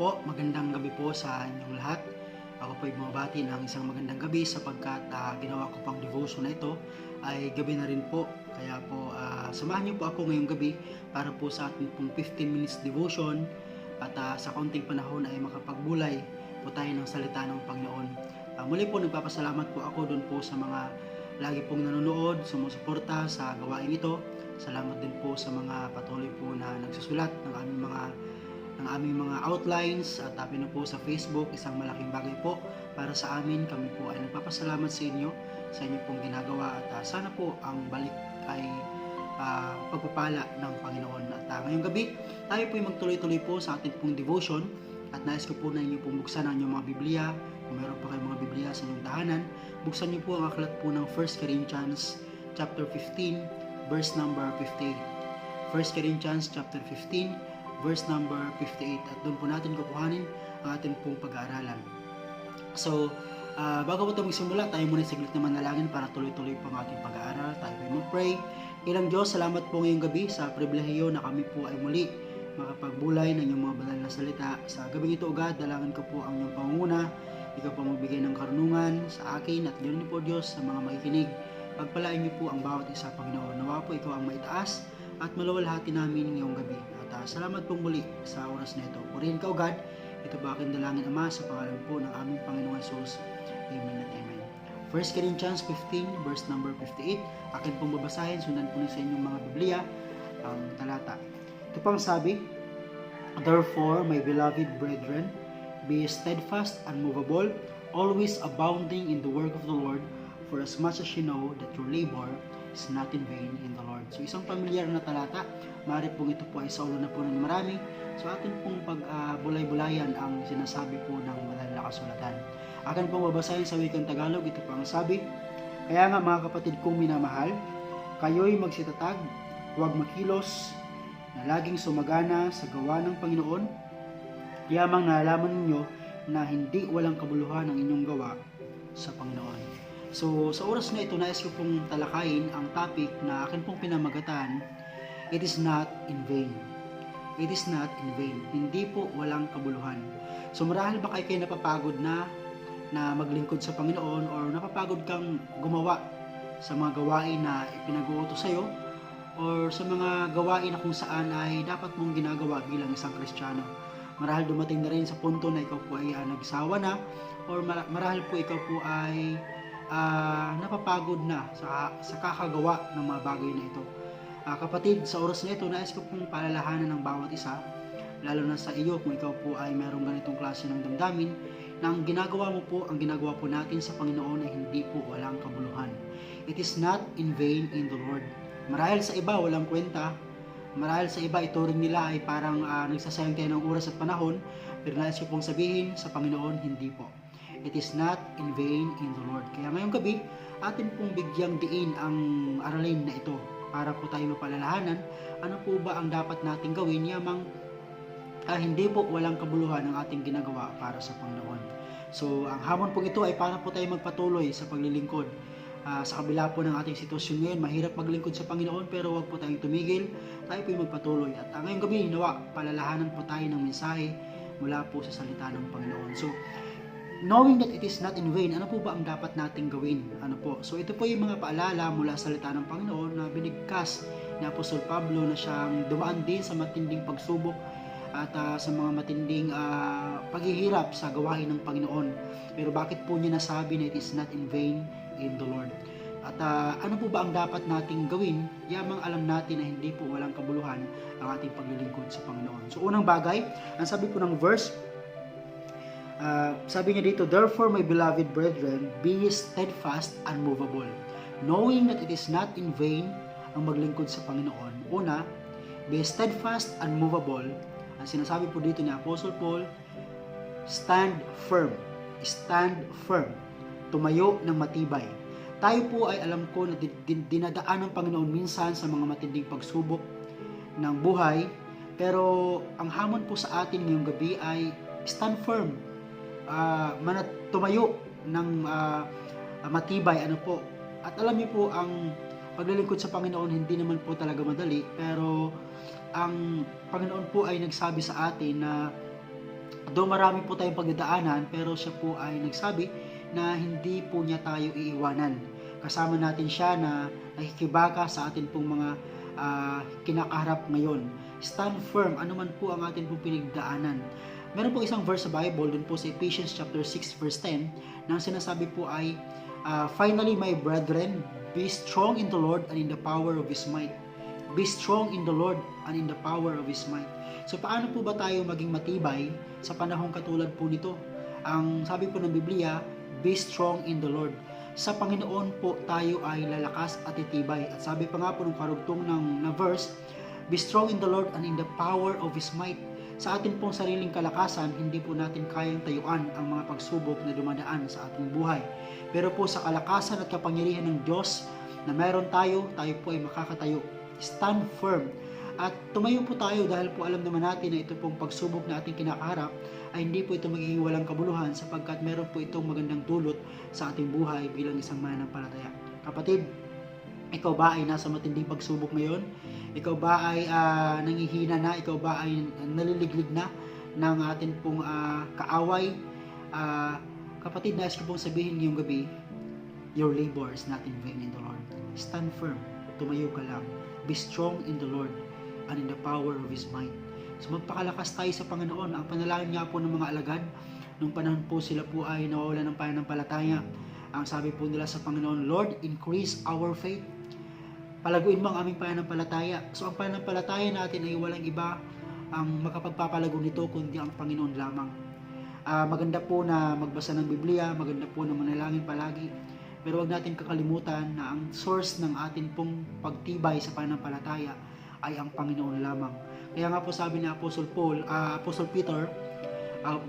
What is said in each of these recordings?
po, magandang gabi po sa inyong lahat. Ako po ay bumabati ng isang magandang gabi sapagkat ginawa ko pang devotion na ito ay gabi na rin po. Kaya po samahan niyo po ako ngayong gabi para po sa ating pong 15 minutes devotion at sa kaunting panahon ay makapagbulay po tayo ng salita ng Panginoon. Muli po nagpapasalamat po ako doon po sa mga lagi pong nanonood, sumusuporta sa gawain ito. Salamat din po sa mga patuloy po na nagsusulat ng aming mga outlines at po sa Facebook. Isang malaking bagay po para sa amin. Kami po ay nagpapasalamat sa inyo pong ginagawa at sana po ang balik ay pagpapala ng Panginoon. At ngayong gabi tayo po ay magtuloy-tuloy po sa ating pong devotion at nais ko po na inyo pong buksan ang inyong mga Biblia. Kung meron pa kayong mga Biblia sa inyong tahanan, buksan niyo po ang aklat po ng 1 Corinthians chapter 15 verse number 58. 1 Corinthians chapter 15 verse number 58 at doon po natin kukuhanin ang ating pong pag-aaralan. So, bago po ito magsimula, tayo muna saglit na manalangin para tuloy-tuloy po ang ating pag-aaral. Tayo po mag-pray. Ilang Diyos, salamat po ngayong gabi sa pribilehiyo na kami po ay muli makapagbulay ng inyong mga banal na salita. Sa gabing ito, God, dalangin ko po ang iyong pangunguna. Ikaw po magbigay ng karunungan sa akin at ganoon po Diyos sa mga makikinig. Pagpalain niyo po ang bawat isa, Panginoon. Nawa po ikaw ang maitaas at maluwalhati namin ngayong gabi. At salamat pong muli sa oras na ito. Purihin ka, O God. Ito ba aking dalangin, Ama, sa pangalan po ng aming Panginoong Jesus. Amen at Amen. 1 Corinthians 15, verse number 58. Akin pong babasahin, sundan po sa inyong mga Biblia, ang talata. Ito pang sabi, Therefore, my beloved brethren, be steadfast, unmovable, always abounding in the work of the Lord, for as much as you know that your labor is not in vain in the Lord. So isang pamilyar na talata, maaari pong ito po ay sa ulo na po ng marami. So atin pong pagbulay-bulayan ang sinasabi po ng banal na kasulatan. Akin pong babasahin sa wikang Tagalog, ito po ang sabi, Kaya nga mga kapatid kong minamahal, kayo'y magsitatag, huwag makilos, na laging sumagana sa gawa ng Panginoon, yamang nalalaman ninyo na hindi walang kabuluhan ang inyong gawa sa Panginoon. So, sa oras na ito, nais ko pong talakayin ang topic na akin pong pinamagatan, it is not in vain. It is not in vain. Hindi po walang kabuluhan. So, marahil ba kayo napapagod na maglingkod sa Panginoon or napapagod kang gumawa sa mga gawain na ipinag-uutos sa'yo or sa mga gawain na kung saan ay dapat mong ginagawa bilang isang Kristiyano. Marahil dumating na rin sa punto na ikaw po ay nagsawa na or marahil po ikaw po ay napapagod na sa kakagawa ng mga bagay na ito. Kapatid, sa oras na ito, nais ko pong palalahanan ng bawat isa, lalo na sa iyo kung ikaw po ay mayroong ganitong klase ng damdamin, na ang ginagawa mo po, ang ginagawa po natin sa Panginoon ay hindi po walang kabuluhan. It is not in vain in the Lord. Marahil sa iba, walang kwenta. Marahil sa iba, ituring nila ay parang nagsasayang tayo ng oras at panahon, pero nais ko pong sabihin, sa Panginoon, hindi po. It is not in vain in the Lord. Kaya ngayong gabi, atin pong bigyang diin ang aralin na ito para po tayo mapalalahanan ano po ba ang dapat nating gawin yamang hindi po walang kabuluhan ang ating ginagawa para sa Panginoon. So, ang hamon po ito ay para po tayo magpatuloy sa paglilingkod. Sa kabila po ng ating sitwasyon ngayon, mahirap maglingkod sa Panginoon pero huwag po tayong tumigil. Tayo po magpatuloy. At ngayong gabi, nawa, palalahanan po tayo ng mensahe mula po sa salita ng Panginoon. So, knowing that it is not in vain, ano po ba ang dapat nating gawin? Ano po? So, ito po yung mga paalala mula sa salita ng Panginoon na binigkas ni Apostol Pablo na siyang dumaan din sa matinding pagsubok at sa mga matinding paghihirap sa gawain ng Panginoon. Pero bakit po niya nasabi na it is not in vain in the Lord? At ano po ba ang dapat nating gawin? Yamang alam natin na hindi po walang kabuluhan ang ating paglilingkod sa Panginoon. So unang bagay, ang sabi po ng verse, sabi niya dito, Therefore, my beloved brethren, be steadfast, unmovable, knowing that it is not in vain ang maglingkod sa Panginoon. Una, be steadfast, unmovable. Ang sinasabi po dito ni Apostle Paul, stand firm. Stand firm. Tumayo ng matibay. Tayo po ay alam ko na dinadaan ng Panginoon minsan sa mga matinding pagsubok ng buhay, pero ang hamon po sa atin ngayong gabi ay stand firm. Tumayo ng matibay. Ano po? At alam niyo po, ang paglilingkod sa Panginoon hindi naman po talaga madali, pero ang Panginoon po ay nagsabi sa atin na Though marami po tayong pagdadaanan, pero siya po ay nagsabi na hindi po niya tayo iiwanan. Kasama natin siya na nakikibaka sa atin pong mga kinakaharap ngayon. Stand firm, anuman po ang atin pong pinagdaanan. Meron po isang verse sa Bible, dun po sa Ephesians chapter 6 verse 10, na sinasabi po ay, finally, my brethren, be strong in the Lord and in the power of His might. Be strong in the Lord and in the power of His might. So paano po ba tayo maging matibay sa panahong katulad po nito? Ang sabi po ng Biblia, be strong in the Lord. Sa Panginoon po tayo ay lalakas at titibay. At sabi pa nga po ng karugtong na verse, be strong in the Lord and in the power of His might. Sa atin pong sariling kalakasan, hindi po natin kayang tayuan ang mga pagsubok na dumadaan sa ating buhay. Pero po sa kalakasan at kapangyarihan ng Diyos na meron tayo po ay makakatayo. Stand firm. At tumayo po tayo dahil po alam naman natin na ito pong pagsubok na ating kinakaharap ay hindi po ito magiging walang kabuluhan sapagkat meron po itong magandang dulot sa ating buhay bilang isang mananampalataya. Kapatid, ikaw ba ay nasa matinding pagsubok ngayon? Ikaw ba ay nangihina na? Ikaw ba ay naliliglig na ng ating pong kaaway? Kapatid, nais ko pong sabihin ngayong gabi, your labor is not in vain in the Lord. Stand firm. Tumayo ka lang. Be strong in the Lord and in the power of His might. So magpakalakas tayo sa Panginoon. Ang panalangin nga po ng mga alagad, nung panahon po sila po ay nawawalan ng pananampalataya, ang sabi po nila sa Panginoon, Lord, increase our faith. Palaguin mo ang aming pananampalataya. So ang pananampalataya natin ay walang iba ang makapagpapalago nito kundi ang Panginoon lamang. Maganda po na magbasa ng Biblia, maganda po na manalangin palagi. Pero huwag natin kakalimutan na ang source ng atin pong pagtibay sa pananampalataya ay ang Panginoon lamang. Kaya nga po sabi ni Apostle Peter,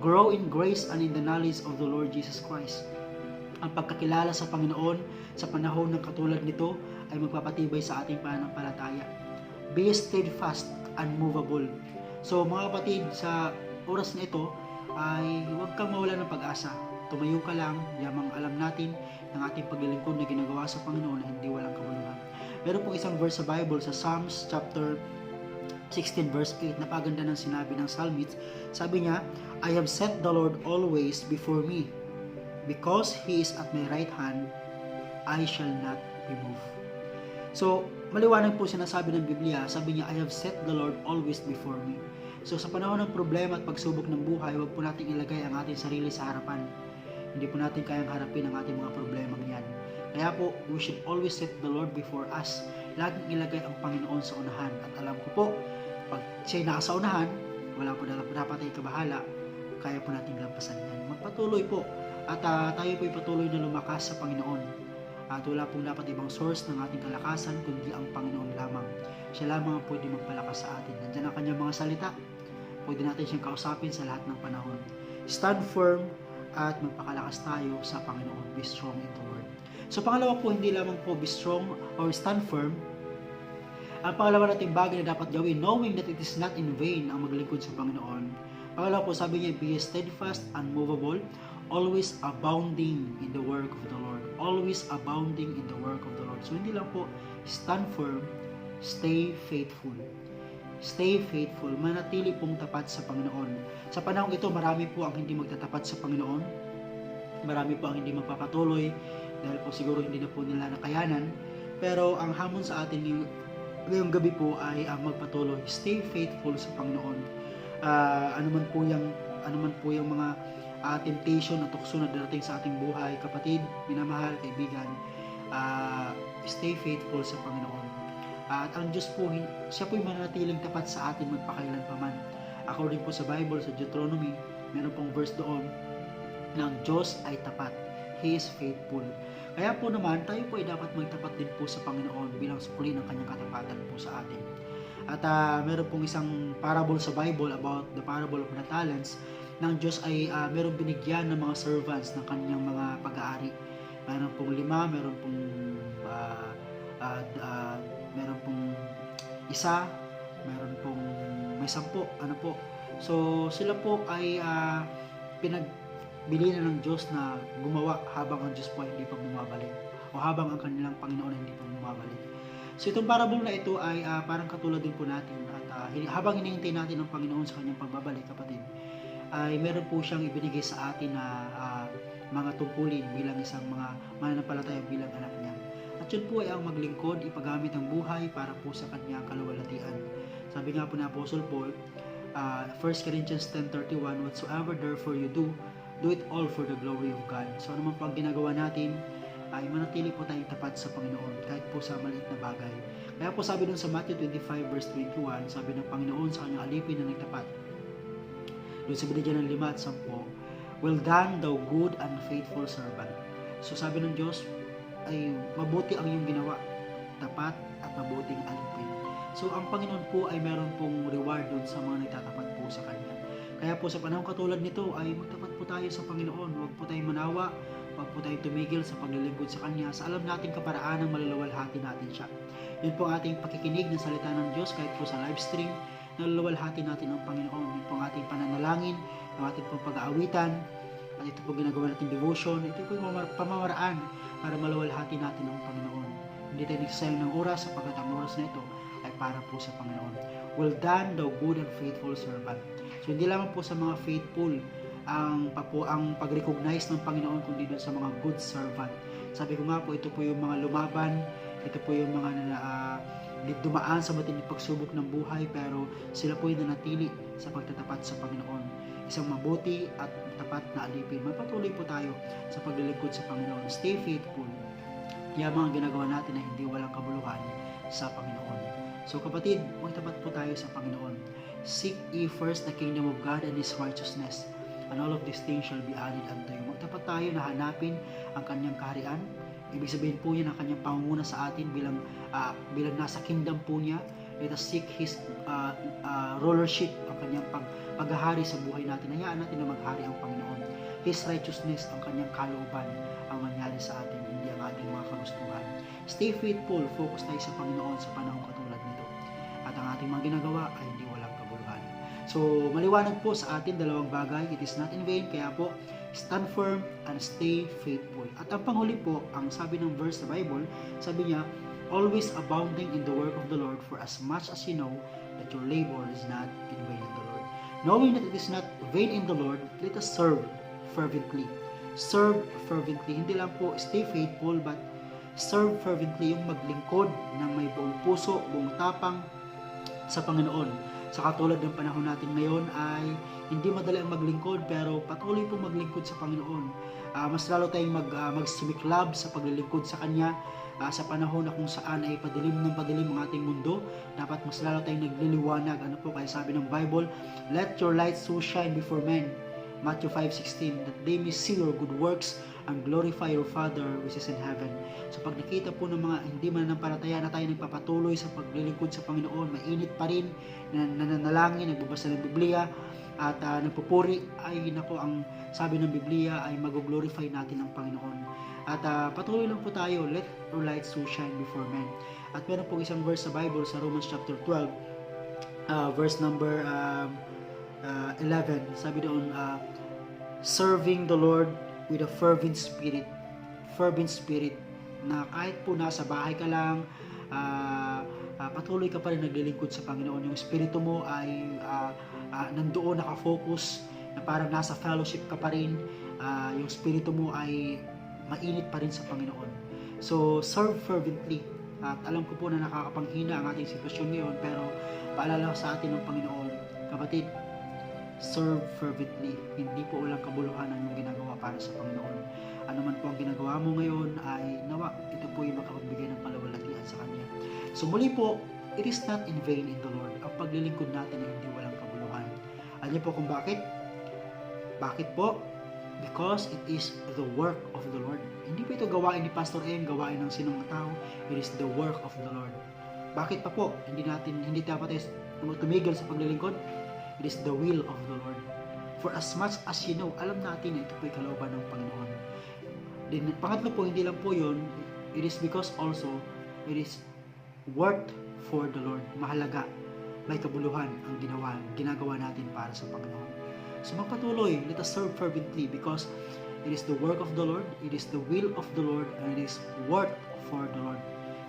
grow in grace and in the knowledge of the Lord Jesus Christ. Ang pagkakilala sa Panginoon sa panahon ng katulad nito ay magpapatibay sa ating pananampalataya. Be steadfast, unmovable. So mga kapatid, sa oras na ito ay huwag kang mawala ng pag-asa. Tumayo ka lang, yamang alam natin ng ating paglilingkod na ginagawa sa Panginoon na hindi walang kabuluhan. Meron pong isang verse sa Bible sa Psalms chapter 16 verse 8, napaganda ng sinabi ng psalmist. Sabi niya, I have set the Lord always before me. Because He is at my right hand, I shall not be moved. So, maliwanag po sinasabi ng Biblia. Sabi niya, I have set the Lord always before me. So, sa panahon ng problema at pagsubok ng buhay, huwag po natin ilagay ang ating sarili sa harapan. Hindi po natin kayang harapin ang ating mga problema yan. Kaya po, we should always set the Lord before us. Laging ilagay ang Panginoon sa unahan. At alam ko po, pag siya'y nasa unahan, wala po dapat ay kabahala, kaya po natin lampasan yan. Magpatuloy po. At tayo po'y patuloy na lumakas sa Panginoon. At wala pong dapat ibang source ng ating kalakasan, kundi ang Panginoon lamang. Siya lamang ang pwede magpalakas sa atin. Nandiyan ang kanyang mga salita. Pwede natin siyang kausapin sa lahat ng panahon. Stand firm at magpakalakas tayo sa Panginoon. Be strong in the Lord. So pangalawa po, hindi lamang po be strong or stand firm. Ang pangalawa nating bagay na dapat gawin, knowing that it is not in vain ang maglingkod sa Panginoon. Pangalawa po, sabi niya, be steadfast, unmovable, always abounding in the work of the Lord. Always abounding in the work of the Lord. So hindi lang po stand firm, stay faithful. Stay faithful, manatili pong tapat sa Panginoon. Sa panahong ito, marami po ang hindi magtatapat sa Panginoon. Marami po ang hindi magpapatuloy dahil po siguro hindi na po nila nakayanan. Pero ang hamon sa atin ngayong gabi po ay ang magpatuloy. Stay faithful sa Panginoon. Anuman po yung mga temptation at tukso na darating sa ating buhay, kapatid, minamahal, kaibigan, stay faithful sa Panginoon. At ang Diyos po, siya po'y mananatiling tapat sa atin magpakailanpaman. According po sa Bible, sa Deuteronomy, meron pong verse doon na ang Diyos ay tapat. He is faithful. Kaya po naman, tayo po ay dapat magtapat din po sa Panginoon bilang sukli ng kanyang katapatan po sa atin. At meron pong isang parable sa Bible about the parable of the talents, ng Diyos ay meron binigyan ng mga servants ng kanyang mga pag-aari. Meron pong 5, meron pong meron pong 1, meron pong may 10, ano po. So sila po ay pinagbili na ng Diyos na gumawa habang ang Diyos po ay hindi pa bumabalik, o habang ang kanilang Panginoon ay hindi pa bumabalik. So itong parable na ito ay parang katulad din po natin at habang hinihintay natin ang Panginoon sa kanyang pagbabalik, kapatid, ay meron po siyang ibinigay sa atin na mga tungkulin bilang isang mga mananampalataya bilang anak niya. At yun po ay ang maglingkod, ipagamit ang buhay para po sa kanyang kaluwalhatian. Sabi nga po ni Apostle Paul, 1 Corinthians 10:31, whatsoever therefore you do it all for the glory of God. So ano man po ang ginagawa natin, ay manatili po tayong tapat sa Panginoon kahit po sa maliit na bagay. Kaya po sabi dun sa Matthew 25 verse 21, sabi ng Panginoon sa kanyang alipin na nagtapat, doon sa binigyan ng 5 at 10, well done, thou good and faithful servant. So sabi ng Diyos, ay mabuti ang iyong ginawa, tapat at mabuting alipin. So ang Panginoon po ay meron pong reward doon sa mga nagtatapat po sa Kanya. Kaya po sa panahon katulad nito ay magtapat po tayo sa Panginoon. Huwag po tayong manawa, huwag po tayong tumigil sa paglilingkod sa Kanya sa alam nating kaparaan ng maluluwalhati natin siya. Yun po ang ating pakikinig ng salita ng Diyos kahit po sa live stream, naluluwalhati natin ang Panginoon. Yun po ang ating pananalangin, ang ating pong pag-aawitan, at ito po ginagawa natin devotion, ito po yung pamamaraan para maluwalhati natin ang Panginoon. Hindi tayo nagsasayang ng oras sapagkat ang oras na ito ay para po sa Panginoon. Well done, thou good and faithful servant. So hindi lamang po sa mga faithful ang pag-recognize ng Panginoon kundi doon sa mga good servant. Sabi ko nga po, ito po yung mga lumaban, ito po yung mga dumaan sa matinding pagsubok ng buhay pero sila po yung nanatili sa pagtatapat sa Panginoon. Isang mabuti at tapat na alipin. Magpatuloy po tayo sa paglilingkod sa Panginoon. Stay faithful. Yung mga ginagawa natin na hindi walang kabuluhan sa Panginoon. So kapatid, magtapat po tayo sa Panginoon. Seek ye first the kingdom of God and His righteousness, and all of these things shall be added unto you. Magtapat tayo na hanapin ang kanyang kaharian. Ibig sabihin po niya na kanyang pangunguna sa atin bilang nasa kingdom po niya. Let us seek His rulership, ang kanyang paghahari sa buhay natin. Hayaan natin na maghari ang Panginoon. His righteousness, ang kanyang kalooban ang mangyari sa atin, hindi ang ating mga kagustuhan. Stay faithful, focus tayo sa Panginoon sa panahon katulad nito. At ang ating mga ginagawa ay hindi walang kabuluhan. So, maliwanag po sa atin dalawang bagay. It is not in vain, kaya po, stand firm and stay faithful. At ang panghuli po, ang sabi ng verse sa Bible, sabi niya, always abounding in the work of the Lord, for as much as you know that your labor is not in vain in the Lord. Knowing that it is not vain in the Lord, let us serve fervently. Serve fervently. Hindi lang po stay faithful, but serve fervently, yung maglingkod ng may buong puso, buong tapang sa Panginoon. Sa katulad ng panahon natin ngayon ay hindi madali ang maglingkod pero patuloy pong maglingkod sa Panginoon. Mas lalo tayong magsumiklab sa paglilingkod sa Kanya sa panahon na kung saan ay padilim ng padilim ang ating mundo. Dapat mas lalo tayong nagliliwanag. Ano po kaya sabi ng Bible, let your light so shine before men, Matthew 5:16, that they may see your good works and glorify your Father which is in heaven. So pag nakita po ng mga hindi mananampalataya na tayo nagpapatuloy sa paglilingkod sa Panginoon, mainit pa rin, nananalangin, nagbabasa ng Biblia, at nagpupuri, ay nako, ang sabi ng Biblia ay mag-glorify natin ang Panginoon. At patuloy lang po tayo, let your light so shine before men. At meron pong isang verse sa Bible sa Romans chapter 12, verse number 11, sabi doon, serving the Lord with a fervent spirit, na kahit po nasa bahay ka lang, patuloy ka pa rin naglilingkod sa Panginoon. Yung espiritu mo ay nandoon nakafocus, na parang nasa fellowship ka pa rin, yung espiritu mo ay mainit pa rin sa Panginoon. So, serve fervently. At alam ko po na nakakapanghina ang ating sitwasyon ngayon, pero paalala sa atin ng Panginoon, kapatid, serve fervently. Hindi po walang kabuluhan ang iyong ginagawa para sa Panginoon. Ano man po ang ginagawa mo ngayon ay nawa, ito po yung makapagbigay ng paluwalhatian sa Kanya. So muli po, it is not in vain in the Lord. Ang paglilingkod natin ay hindi walang kabuluhan. Alam niyo po kung bakit? Bakit po? Because it is the work of the Lord. Hindi po ito gawain ni Pastor M, gawain ng sinong tao. It is the work of the Lord. Bakit pa po? Hindi dapat tayo tumigil sa paglilingkod. It is the will of the Lord. For as much as you know, alam natin na ito po ay kalooban ng Panginoon. Then, pangatlo po, hindi lang po yun, it is because also, it is worth for the Lord. Mahalaga, may kabuluhan ang ginagawa natin para sa Panginoon. So magpatuloy, let us serve fervently because it is the work of the Lord, it is the will of the Lord, and it is worth for the Lord.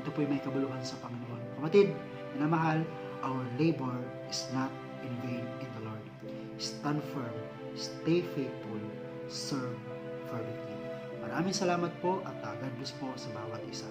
Ito po ay may kabuluhan sa Panginoon. Kapatid, minamahal, our labor is not in vain in the Lord. Stand firm, stay faithful, serve fervently. Maraming salamat po at God bless po sa bawat isa.